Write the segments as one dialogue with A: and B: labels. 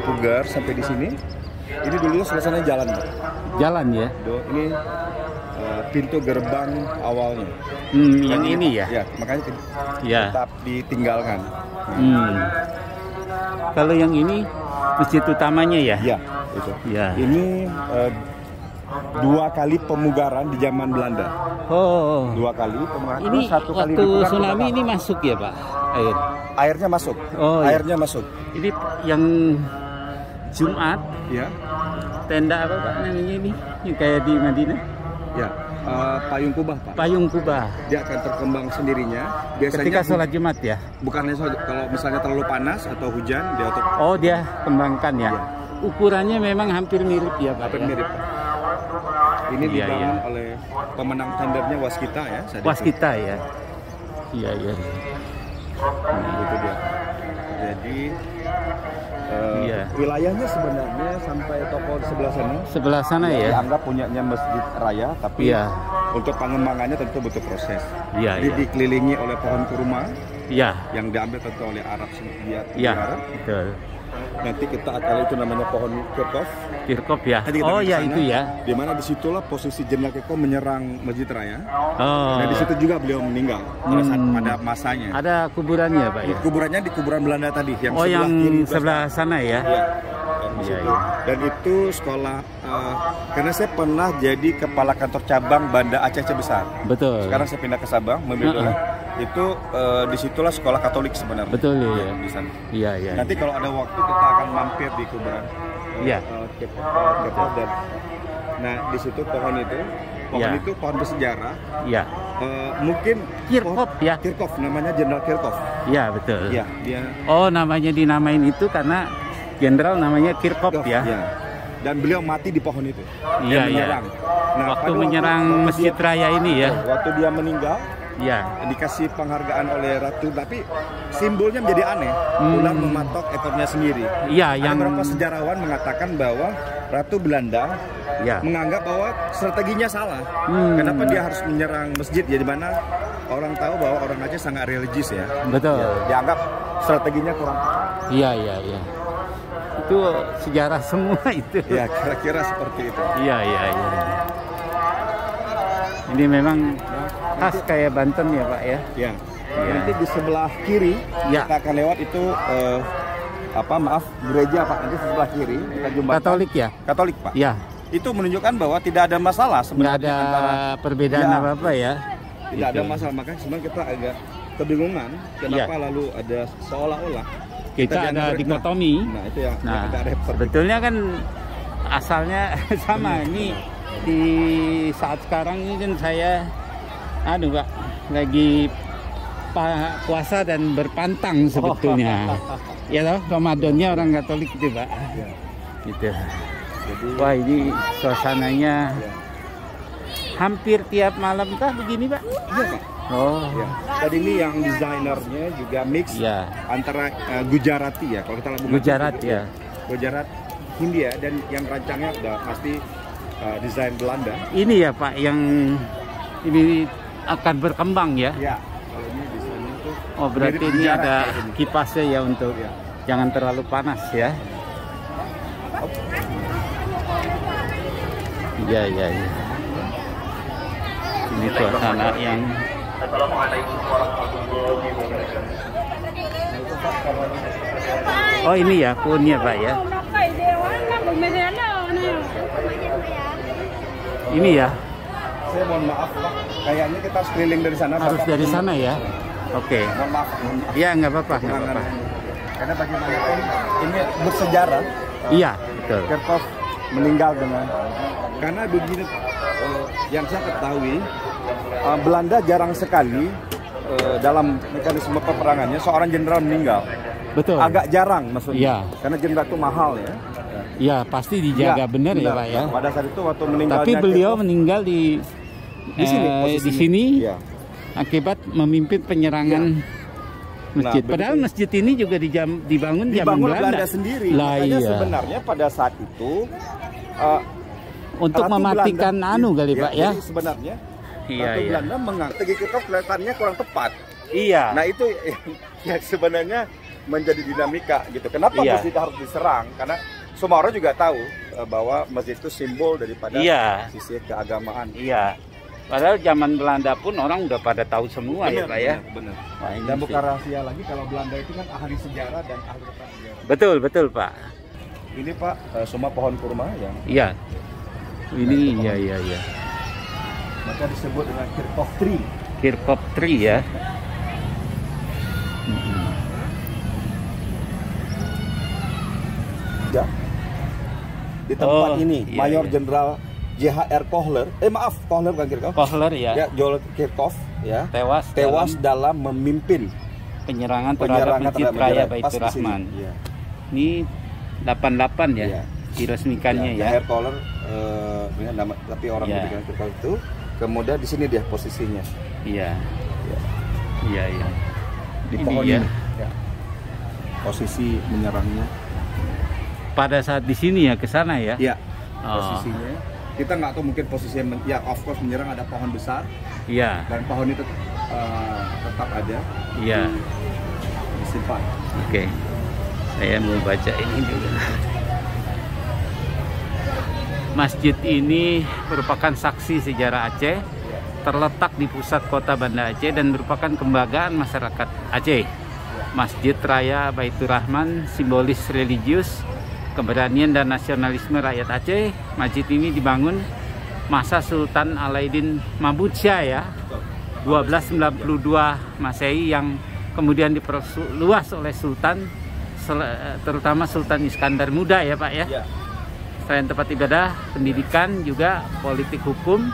A: pugar sampai di sini. Ini dulunya suasananya jalan, Pak.
B: Jalan ya?
A: Ini pintu gerbang awalnya.
B: Yang ini ya?
A: Ya, makanya
B: Ya.
A: tetap ditinggalkan.
B: Kalau yang ini masjid utamanya ya?
A: Ya, itu.
B: Ya.
A: Ini 2 kali pemugaran di zaman Belanda.
B: Oh.
A: 2 kali pemugaran.
B: Ini
A: Terus 1 kali
B: waktu
A: dipugar,
B: tsunami
A: kebakar.
B: ini masuk ya Pak? Air.
A: Airnya masuk.
B: Oh, iya.
A: Airnya masuk.
B: Ini yang Jumat
A: Ya.
B: tenda apa Pak namanya ini? Yang kayak di Madinah?
A: Ya. Payung kubah, Pak.
B: Payung kubah.
A: Dia akan terkembang sendirinya. Biasanya
B: Ketika sholat Jumat ya?
A: bukannya kalau misalnya terlalu panas atau hujan, dia
B: Oh dia kembangkan ya?
A: Iya.
B: Ukurannya memang hampir mirip ya Pak?
A: hampir
B: Ya?
A: mirip, Pak. Ini
B: Iya,
A: dibangun
B: iya.
A: oleh pemenang tendernya Waskita ya. saat itu.
B: Waskita ya? Iya iya.
A: Itu dia. Jadi
B: Iya.
A: wilayahnya sebenarnya sampai toko di sebelah sana.
B: Sebelah sana ya?
A: Dianggap punyanya Masjid Raya, tapi
B: Iya.
A: untuk pengembangannya tentu butuh proses.
B: Iya
A: Jadi
B: iya.
A: dikelilingi oleh pohon kurma
B: Iya.
A: yang diambil tentu oleh Arab sendiri.
B: Iya. Betul.
A: Nanti kita kalau itu namanya pohon Kirkov.
B: Kirkop ya?
A: Nanti kita
B: Oh
A: ke
B: ya
A: sana,
B: itu ya?
A: Di mana disitulah posisi Jenderal Kirkov menyerang Masjid Raya.
B: Oh.
A: Nah di situ juga beliau meninggal pada masanya.
B: Ada kuburannya Pak ya?
A: Kuburannya di kuburan Belanda tadi yang
B: Oh
A: sebelah
B: yang
A: kiri
B: sebelah sana ya?
A: Iya. Di
B: Iya,
A: situ.
B: iya.
A: Dan itu sekolah karena saya pernah jadi kepala kantor cabang Banda Aceh Besar.
B: Betul.
A: Sekarang saya pindah ke Sabang, memilih itu disitulah sekolah Katolik sebenarnya.
B: Betul ya?
A: Di sana.
B: Iya iya.
A: Nanti kalau ada waktu kita akan mampir di kuburan.
B: Iya.
A: Kirkov dan nah di situ pohon itu
B: Iya.
A: itu pohon bersejarah.
B: Iya.
A: Mungkin
B: Kirkov ya?
A: Kirkov namanya Jenderal Kirkov.
B: Iya betul.
A: Iya, dia
B: Oh namanya dinamain itu karena jenderal namanya Kirkop
A: Kirkov,
B: ya?
A: iya. Dan beliau mati di pohon itu.
B: Iya,
A: Dia menyerang. Nah,
B: Waktu
A: pada
B: menyerang Masjid Raya ini ya?
A: Waktu dia meninggal,
B: Iya.
A: dikasih penghargaan oleh Ratu, tapi simbolnya menjadi aneh. Ular mematok ekornya sendiri.
B: Iya
A: Ada
B: yang
A: beberapa sejarawan mengatakan bahwa Ratu Belanda
B: ya.
A: menganggap bahwa strateginya salah. Kenapa dia harus menyerang masjid? Ya di mana orang tahu bahwa orang Aceh sangat religius ya.
B: Betul.
A: Dianggap strateginya kurang tepat.
B: Iya iya iya. Itu sejarah semua itu.
A: Ya kira-kira seperti itu.
B: Iya iya iya. Ini memang khas kayak Banten ya Pak ya?
A: Ya.
B: Iya.
A: Nanti di sebelah kiri
B: Ya.
A: kita akan lewat itu gereja Pak. Nanti sebelah kiri kita jumpa
B: Katolik ya?
A: Katolik Pak.
B: Iya.
A: Itu menunjukkan bahwa tidak ada masalah
B: Nggak
A: sebenarnya
B: ada
A: antara
B: perbedaan
A: Ya.
B: apa-apa ya?
A: tidak ada
B: Gitu.
A: masalah, makanya sebenarnya kita agak kebingungan kenapa lalu ada seolah-olah
B: Kita ada
A: dianggap-
B: dikotomi.
A: Nah, itu yang
B: Nah,
A: kita repot.
B: sebetulnya kan asalnya sama. Ini di saat sekarang ini kan saya, Pak, lagi puasa dan berpantang sebetulnya. Ya toh, Ramadannya orang Katolik itu, Pak.
A: Ya.
B: Gitu.
A: Jadi
B: Wah, ini suasananya
A: ya.
B: hampir tiap malam kah begini, Pak?
A: Iya Pak.
B: Oh,
A: Ya. Dan ini yang desainernya juga mix
B: ya.
A: antara Gujarati ya. Kalau kita lakukan
B: Gujarat ya.
A: Gujarat Hindia, dan yang rancangnya udah pasti desain Belanda.
B: Ini ya, Pak, yang ini akan berkembang ya.
A: Ya. Kalau ini desainnya tuh
B: Oh, berarti
A: mirip
B: ini
A: Gujarat
B: ada
A: kayak gini.
B: kipasnya ya untuk
A: Ya.
B: jangan terlalu panas ya. Iya, iya, iya. Ini suasana yang Oh, ini ya punya Pak ya. Ini ya,
A: Saya mohon maaf Pak, kayaknya kita harus keliling dari sana.
B: harus
A: Bapak.
B: dari sana ya. Oke.
A: Mohon maaf.
B: Ya, nggak apa-apa, nggak apa-apa.
A: Karena bagaimanapun ini bersejarah.
B: Iya, betul.
A: Kirkov meninggal dengan karena begini yang saya ketahui Belanda jarang sekali dalam mekanisme peperangannya seorang jenderal meninggal.
B: Betul.
A: Agak jarang maksudnya.
B: Iya.
A: Karena jenderal itu mahal ya.
B: Ya, pasti dijaga
A: Ya,
B: benar ya Pak ya.
A: Pada saat itu waktu meninggalnya
B: Tapi beliau
A: Kirkov,
B: meninggal di
A: sini,
B: di
A: posisinya.
B: sini
A: Ya.
B: akibat memimpin penyerangan masjid.
A: Nah,
B: Padahal
A: begitu.
B: masjid ini juga dibangun zaman
A: Dibangun
B: Belanda.
A: Belanda sendiri.
B: Lah
A: Makanya
B: iya.
A: sebenarnya pada saat itu
B: Untuk
A: Ratu
B: mematikan
A: Belanda,
B: kali Pak ya.
A: jadi sebenarnya
B: Iya,
A: Ratu
B: iya.
A: Belanda menganggap strategi Kirkov kelihatannya kurang tepat.
B: Iya.
A: Nah itu yang sebenarnya menjadi dinamika gitu. Kenapa
B: Iya.
A: masjid harus diserang? Karena semua orang juga tahu bahwa masjid itu simbol daripada
B: Iya.
A: sisi keagamaan.
B: Iya. Padahal zaman Belanda pun orang udah pada tahu semua ya Pak ya.
A: Benar.
B: Wah, ini
A: Dan
B: sih.
A: bukan rahasia lagi kalau Belanda itu kan ahli sejarah dan ahli prasejarah.
B: Betul, betul Pak.
A: Ini Pak semua pohon kurma yang
B: Iya. Ini iya.
A: maka disebut dengan Kirchhoff tree.
B: Kirchhoff tree ya.
A: Ya. Di tempat
B: Oh,
A: ini
B: iya,
A: Mayor
B: iya.
A: Jenderal J.H.R. Kohler, Kohler bukan Kirchhoff.
B: Kohler ya.
A: Ya, Joel Kirchhoff ya.
B: Tewas
A: Dalam memimpin
B: penyerangan terhadap Masjid Raya Baitur
A: pas di sini.
B: Rahman.
A: Iya.
B: Ini 88 ya.
A: Iya.
B: Diresmikannya ya.
A: J.H.R. Kohler dengan nama tapi orang
B: Iya.
A: dengan Kirchhoff itu. Kemudian di sini dia posisinya
B: Iya.
A: Ya.
B: Iya.
A: di
B: Ini
A: pohon
B: ya.
A: ini. Ya. Posisi menyerangnya.
B: Pada saat di sini ya ke sana ya.
A: Ya.
B: Oh.
A: Posisinya. Kita nggak tahu mungkin posisinya ya of course menyerang ada pohon besar
B: Iya.
A: dan pohon itu tetap ada.
B: Iya.
A: Disimpan.
B: Oke. Saya mau baca ini juga. Masjid ini merupakan saksi sejarah Aceh, terletak di pusat kota Banda Aceh dan merupakan kebanggaan masyarakat Aceh. Masjid Raya Baitur Rahman simbolis religius, keberanian dan nasionalisme rakyat Aceh. Masjid ini dibangun masa Sultan Alauddin Mahmudsyah ya, 1292 Masehi, yang kemudian diperluas oleh Sultan, terutama Sultan Iskandar Muda ya Pak ya.
A: Ya.
B: Selain tempat ibadah, pendidikan, juga politik, hukum,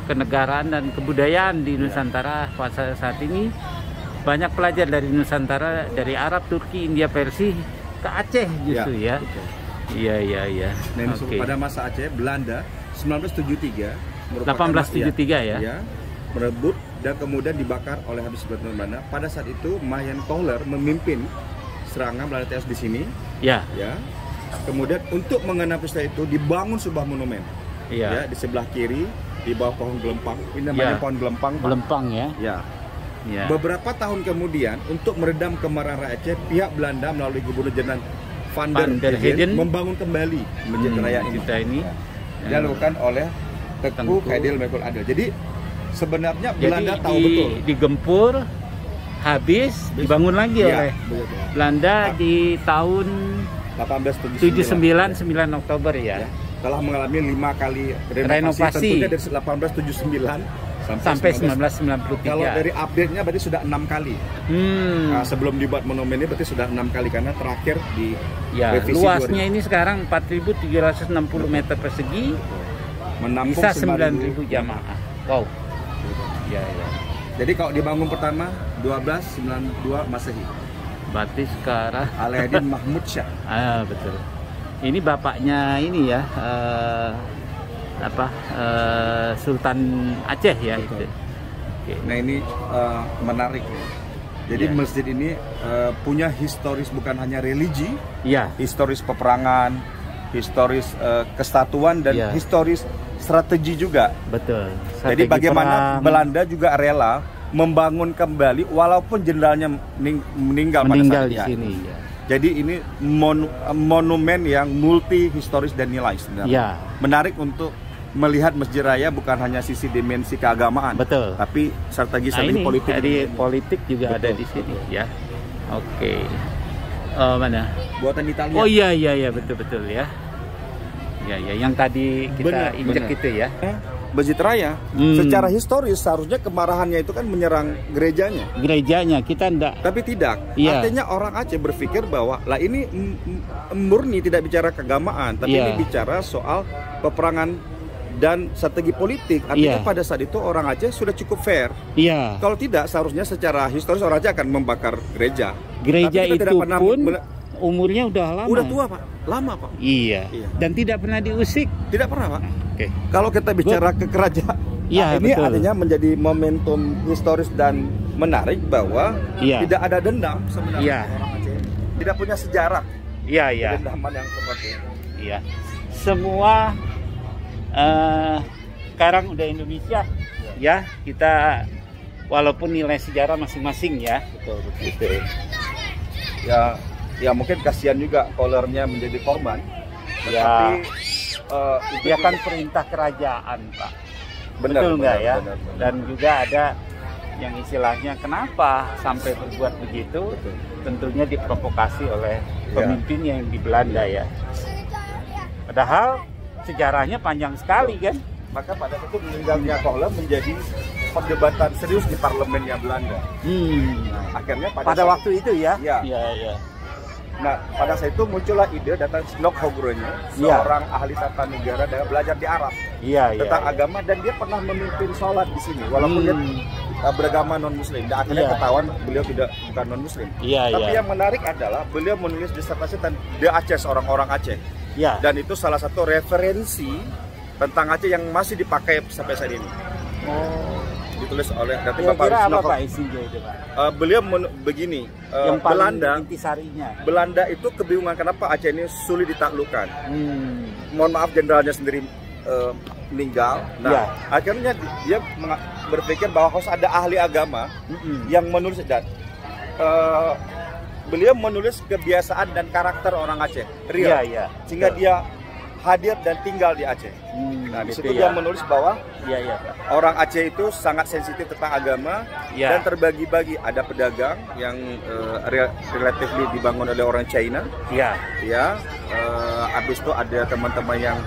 B: kenegaraan dan kebudayaan di Nusantara pada saat ini. Banyak pelajar dari Nusantara, dari Arab, Turki, India, Persia ke Aceh justru ya.
A: Betul.
B: Iya.
A: Nah, ini
B: Oke.
A: pada masa Aceh Belanda 1973
B: 1873 ya.
A: merebut dan kemudian dibakar oleh Habib Sultan Belanda. Pada saat itu Mayen Kohler memimpin serangan Belanda tewas di sini
B: Ya.
A: ya. Kemudian untuk mengenang peristiwa itu dibangun sebuah monumen
B: Iya.
A: ya di sebelah kiri di bawah pohon gelempang. Ini namanya
B: Ya.
A: pohon gelempang, Pak.
B: Belempang ya.
A: Ya.
B: Ya.
A: Beberapa tahun kemudian untuk meredam kemarahan rakyat Aceh, pihak Belanda melalui Gubernur Jenderal Van der Heyden membangun kembali Masjid Raya ini.
B: kita ini.
A: Dilakukan oleh Tengku Khairil Mekul Adil. Jadi sebenarnya Belanda tahu betul.
B: digempur, habis dibangun lagi
A: Ya,
B: oleh
A: betul.
B: Belanda di tahun
A: 1879
B: 9 Oktober ya.
A: telah mengalami 5 kali
B: Renovasi.
A: tentunya dari 1879
B: Sampai 1993.
A: Kalau dari update-nya berarti sudah 6 kali. Nah, sebelum dibuat monumen ini berarti sudah 6 kali karena terakhir di
B: Ya,
A: revisi
B: luasnya
A: 2000.
B: ini sekarang 4.360 meter persegi,
A: Menampung
B: bisa
A: 9.000
B: 9.000 jamaah. Wow. Ya.
A: Jadi kalau dibangun pertama 1292 Masehi.
B: Berarti sekarang
A: Alauddin Mahmudsyah.
B: betul. Ini bapaknya ini ya, Sultan Aceh ya itu. Oke.
A: Nah ini menarik ya. Jadi
B: Ya.
A: masjid ini punya historis bukan hanya religi,
B: Ya.
A: historis peperangan, historis kesatuan dan
B: Ya.
A: historis strategi juga.
B: Betul.
A: Jadi
B: Strategi
A: bagaimana
B: perang,
A: Belanda juga rela membangun kembali walaupun jenderalnya meninggal pada saat
B: di
A: itu.
B: sini ya.
A: Jadi ini monumen yang multi historis dan nilai sebenarnya.
B: Ya.
A: Menarik untuk melihat Masjid Raya bukan hanya sisi dimensi keagamaan,
B: Betul.
A: tapi strategi
B: Ini
A: politik.
B: dari politik juga ada
A: Betul,
B: di sini ya. Oke. Mana?
A: Buatan Italia.
B: Oh iya betul ya. Ya yang tadi kita
A: Benar,
B: injek
A: benar.
B: itu ya.
A: Masjid Raya, secara historis seharusnya kemarahannya itu kan menyerang gerejanya.
B: Gerejanya kita enggak.
A: Tapi tidak.
B: Iya.
A: Artinya orang Aceh berpikir bahwa lah ini murni tidak bicara keagamaan, tapi
B: Iya.
A: ini bicara soal peperangan dan strategi politik. Artinya
B: Iya.
A: pada saat itu orang Aceh sudah cukup fair.
B: Iya.
A: Kalau tidak, seharusnya secara historis orang Aceh akan membakar gereja.
B: Gereja
A: Tapi kita
B: itu
A: tidak pernah
B: pun umurnya udah lama.
A: udah tua, Pak. Lama, Pak.
B: Iya.
A: Iya.
B: Dan tidak pernah diusik.
A: Tidak pernah, Pak.
B: Oke.
A: Kalau kita bicara ke kerajaan,
B: Iya,
A: ini
B: betul.
A: artinya menjadi momentum historis dan menarik bahwa
B: Iya.
A: tidak ada dendam sebenarnya
B: Iya.
A: orang Aceh. Tidak punya sejarah
B: Iya.
A: dendaman yang seperti itu.
B: Iya. Semua sekarang udah Indonesia ya, kita walaupun nilai sejarah masing-masing ya.
A: Betul.
B: Gitu.
A: ya mungkin kasihan juga kolornya menjadi korban.
B: Ya.
A: Tapi
B: Dia kan perintah kerajaan, Pak.
A: benar,
B: Betul nggak ya?
A: benar.
B: Dan juga ada yang istilahnya kenapa sampai berbuat begitu?
A: Betul.
B: Tentunya diprovokasi oleh
A: Ya.
B: pemimpin yang di Belanda ya. Padahal sejarahnya panjang sekali kan?
A: Maka pada saat itu meninggalnya Kohler menjadi perdebatan serius di parlemennya Belanda. Nah, akhirnya
B: Pada
A: saat-
B: waktu itu ya?
A: Ya.
B: Iya.
A: Nah, pada saat itu muncullah ide datang Snok Hogronya,
B: Ya.
A: seorang ahli tata negara dan belajar di Arab
B: Iya.
A: tentang agama, dan dia pernah memimpin sholat di sini walaupun dia beragama non muslim. Dan akhirnya
B: Iya.
A: ketahuan beliau bukan non muslim.
B: Iya,
A: Tapi
B: iya.
A: yang menarik adalah beliau menulis disertasi tentang The Aceh, orang-orang Aceh.
B: Iya.
A: Dan itu salah satu referensi tentang Aceh yang masih dipakai sampai saat ini.
B: Oh.
A: Ditulis oleh
B: Kira-kira apa
A: Snok.
B: Pak isinya itu Pak?
A: Beliau begini,
B: Yang paling
A: Belanda
B: intisarinya.
A: Belanda itu kebingungan kenapa Aceh ini sulit ditaklukkan. Mohon maaf, jenderalnya sendiri meninggal. Nah,
B: Ya.
A: akhirnya dia berpikir bahwa harus ada ahli agama yang menulis, dan beliau menulis kebiasaan dan karakter orang Aceh real,
B: Iya.
A: sehingga dia hadir dan tinggal di Aceh. Nah, di situ dia menulis bahwa
B: Iya, Pak.
A: orang Aceh itu sangat sensitif tentang agama
B: Ya.
A: dan terbagi-bagi. Ada pedagang yang relatif dibangun oleh orang China,
B: Iya.
A: ya. Habis itu ada teman-teman yang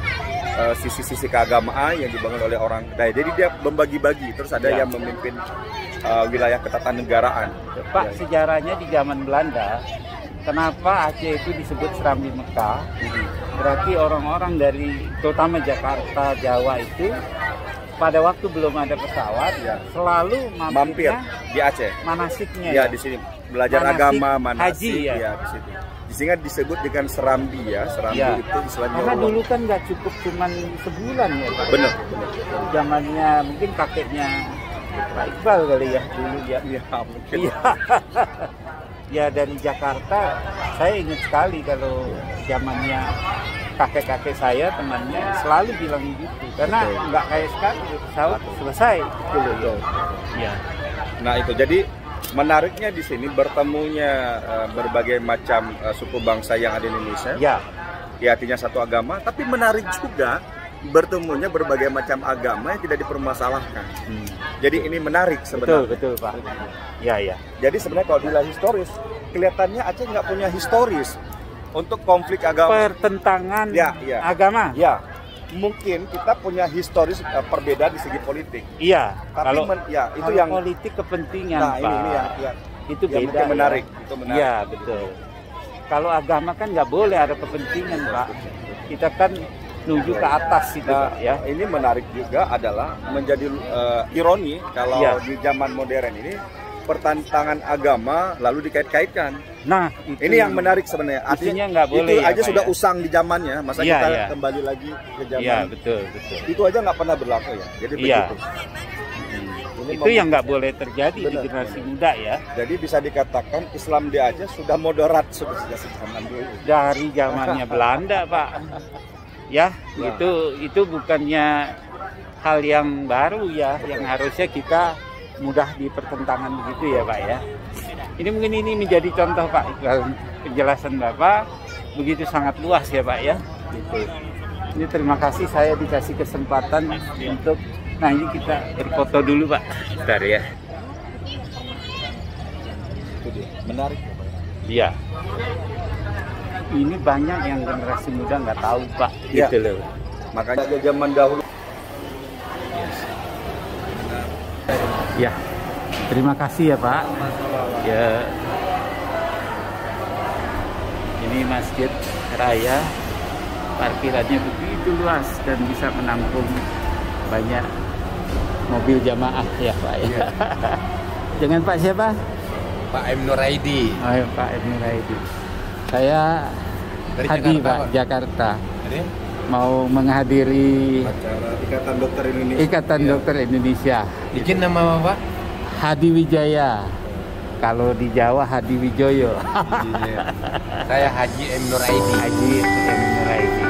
A: sisi-sisi keagamaan yang dibangun oleh orang Dayak. Jadi dia membagi-bagi. Terus ada
B: Ya.
A: yang memimpin wilayah ketatanegaraan.
B: Pak,
A: Ya.
B: sejarahnya di zaman Belanda, kenapa Aceh itu disebut Serambi Mekah? Berarti orang-orang dari terutama Jakarta, Jawa itu pada waktu belum ada pesawat
A: Ya.
B: selalu
A: Mampir
B: mampirnya
A: di Aceh.
B: manasiknya
A: Ya, di sini belajar
B: Manasik
A: agama, manasik,
B: haji, ya?
A: ya di situ. Sehingga disebut dengan Serambi, ya. Serambi
B: Ya.
A: itu istilahnya
B: Karena
A: Allah.
B: dulu kan nggak cukup cuman sebulan ya Pak.
A: Benar.
B: Zamannya mungkin kakeknya Pak Iqbal kali ya dulu ya.
A: Ya, mungkin.
B: Iya. Ya dari Jakarta saya ingat sekali kalau zamannya kakek-kakek saya temannya selalu bilang gitu karena
A: Betul.
B: nggak kayak sekarang pesawat selesai gitu loh. Ya.
A: Nah, itu jadi menariknya di sini bertemunya berbagai macam suku bangsa yang ada di Indonesia.
B: Ya.
A: Ya, artinya satu agama, tapi menarik juga bertemunya berbagai macam agama yang tidak dipermasalahkan. Jadi ini menarik
B: Betul
A: sebenarnya.
B: betul Pak. Ya.
A: Jadi sebenarnya kalau dilihat historis, kelihatannya Aceh nggak punya historis untuk konflik agama.
B: Pertentangan
A: Ya.
B: agama.
A: Ya, mungkin kita punya historis perbedaan di segi politik.
B: Iya.
A: Tapi itu
B: kalau
A: yang
B: politik kepentingan
A: nah
B: Pak.
A: ini yang
B: itu
A: yang
B: beda.
A: mungkin menarik.
B: Ya.
A: Itu menarik.
B: Iya betul. Kalau agama kan nggak boleh ada kepentingan Pak. Kita kan menuju ke atas itu
A: Nah,
B: Pak, ya.
A: ini menarik juga adalah menjadi ironi kalau
B: Iya.
A: di zaman modern ini pertentangan agama lalu dikait-kaitkan.
B: Nah, itu
A: Ini yang menarik sebenarnya.
B: Mestinya nggak boleh
A: itu
B: ya,
A: aja
B: Pak,
A: sudah
B: ya?
A: usang di zamannya. Masa
B: Iya,
A: kita
B: iya.
A: kembali lagi ke zaman
B: Iya betul.
A: itu aja nggak pernah berlaku ya. Jadi
B: Iya.
A: begitu. Ini
B: Itu yang nggak boleh terjadi di
A: Benar,
B: generasi muda ya.
A: Jadi bisa dikatakan Islam di Aceh sudah moderat sudah sejak zaman dulu.
B: Dari zamannya Belanda Pak. Ya,
A: Ya.
B: itu bukannya hal yang baru ya, yang harusnya kita mudah dipertentangan begitu ya Pak ya. Ini mungkin ini menjadi contoh Pak, penjelasan Bapak begitu sangat luas ya Pak ya. Gitu. Ini terima kasih saya dikasih kesempatan untuk, nah ini kita berfoto dulu Pak. Bentar ya.
A: Itu dia. Menarik ya, Pak.
B: Iya. Ini banyak yang generasi muda nggak tahu Pak,
A: Iya.
B: gitu loh.
A: Makanya zaman dahulu
B: Ya, terima kasih ya Pak. Ya, ini masjid raya, parkirannya begitu luas dan bisa menampung banyak mobil jamaah ya Pak ya. Dengan Pak siapa?
C: Pak M. Nuraidi.
B: Oh, ya, Pak Ibnu Raidi. Saya
C: Dari
B: Hadi
C: Jakarta,
B: Pak,
C: Pak.
B: Jakarta.
C: Jadi,
B: Mau menghadiri
A: acara Ikatan Dokter Indonesia.
B: Ikatan Dokter Indonesia.
C: izin nama Bapak?
B: Hadi Wijaya. Kalau di Jawa Hadi Wijoyo.
C: Saya Haji M. Nuraidi.
B: Haji Nuraidi.